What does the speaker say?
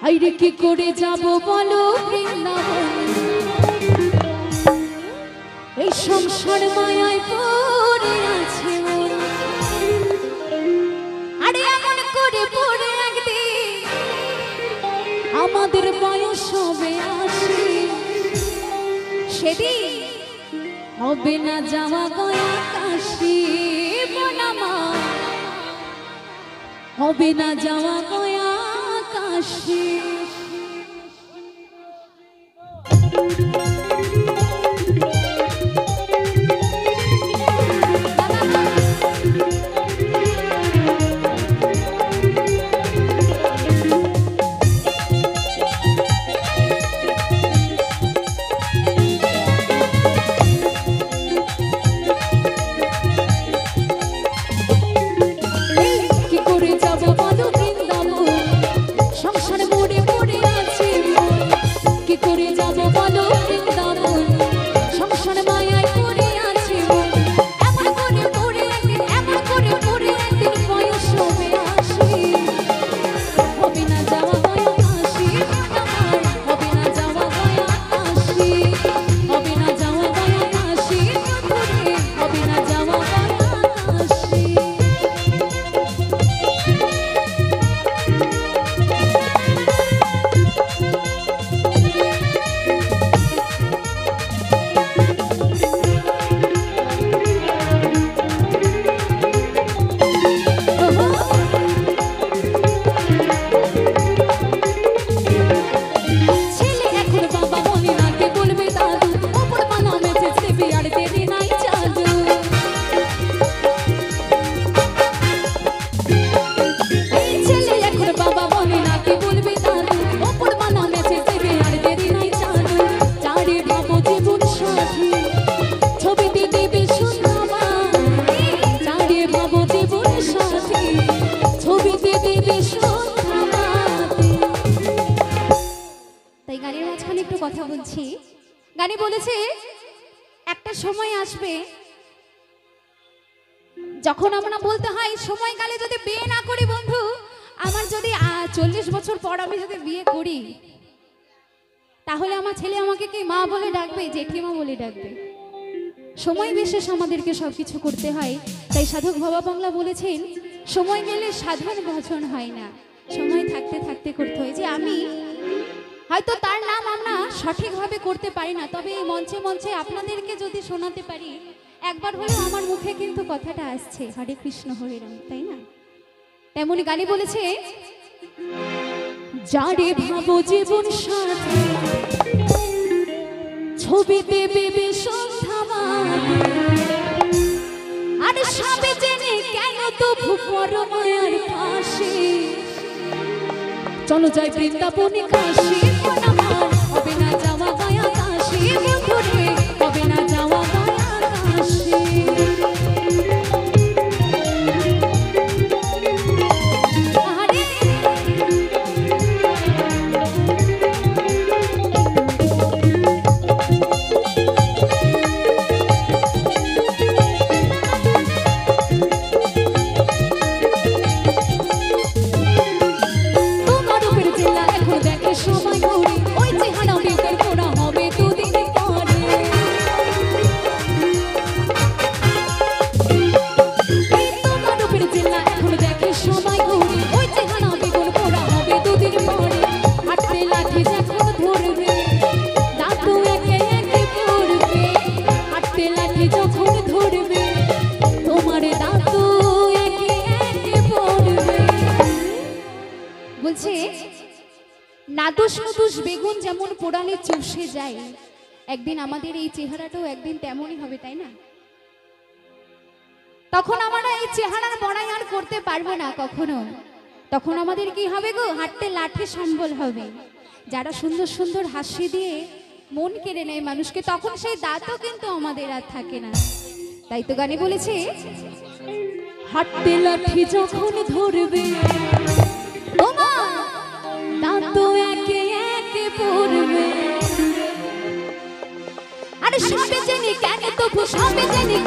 আইরে কি করে যাব বলো বৃন্দাবন, এই সংসার মায়ায় পড়ে আছে মন। আরে এমন করে পড়ে একদিন আমাদের বয়স হবে ৮০, সেদিন হবে না যাওয়া গয়া কাশি বনামা, হবে না যাওয়া গয়া কাশি। কথা বলছি, গানে বলেছে একটা সময় আসবে যখন আমরা বলতে হয় সময়কালে যদি বিয়ে না করি বন্ধু, আমার যদি 40 বছর পর আমি যদি বিয়ে করি তাহলে আমার ছেলে আমাকে কি মা বলে ডাকবে, জেঠিমা বলে ডাকবে। সময় বিশেষ আমাদেরকে সবকিছু করতে হয়। তাই সাধক বাবা বাংলা বলেছেন সময় গেলে সাধন ভজন হয় না, সময় থাকতে থাকতে করতে হয়। যে আমি হয়তো তার নাম আমরা সঠিকভাবে করতে পারি না, তবে এই মঞ্চে মঞ্চে আপনাদেরকে যদি শোনাতে পারি, একবার হলেও আমার মুখে কিন্তু কথাটা আসছে হরে কৃষ্ণ হরে রাম, তাই না? তেমনি গানে বলেছে যারে ভাবো জীবন সাথী ছবিতে বেবে সন্ধ্যা আর সবে জেনে কেন তো ভুপর মায়ার পাশে চলো যাই বৃন্দাবনে কাশি হবে না যাওয়া গয়া কাশি বন্ধুরে, হবে না যাওয়া গয়া কাশি। নাদুস নুদুস বেগুন যেমন পোড়ালে চুষে যায়, একদিন আমাদের এই চেহারাটাও একদিন তেমনই হবে, তাই না? তখন আমরা এই চেহারার বড়াই আর করতে পারবো না কখনো। তখন আমাদের কি হবে গো, হাঁটতে লাঠি সম্বল হবে। যারা সুন্দর সুন্দর হাসি দিয়ে মন কেড়ে নেয় মানুষকে, তখন সেই দাঁতও কিন্তু আমাদের আর থাকে না। তাই তো গানে বলেছে হাঁটতে লাঠি যখন ধরবে তোমার দাঁত একে একে পড়বে, আরে সবে জানি কেন তবু সবে জানি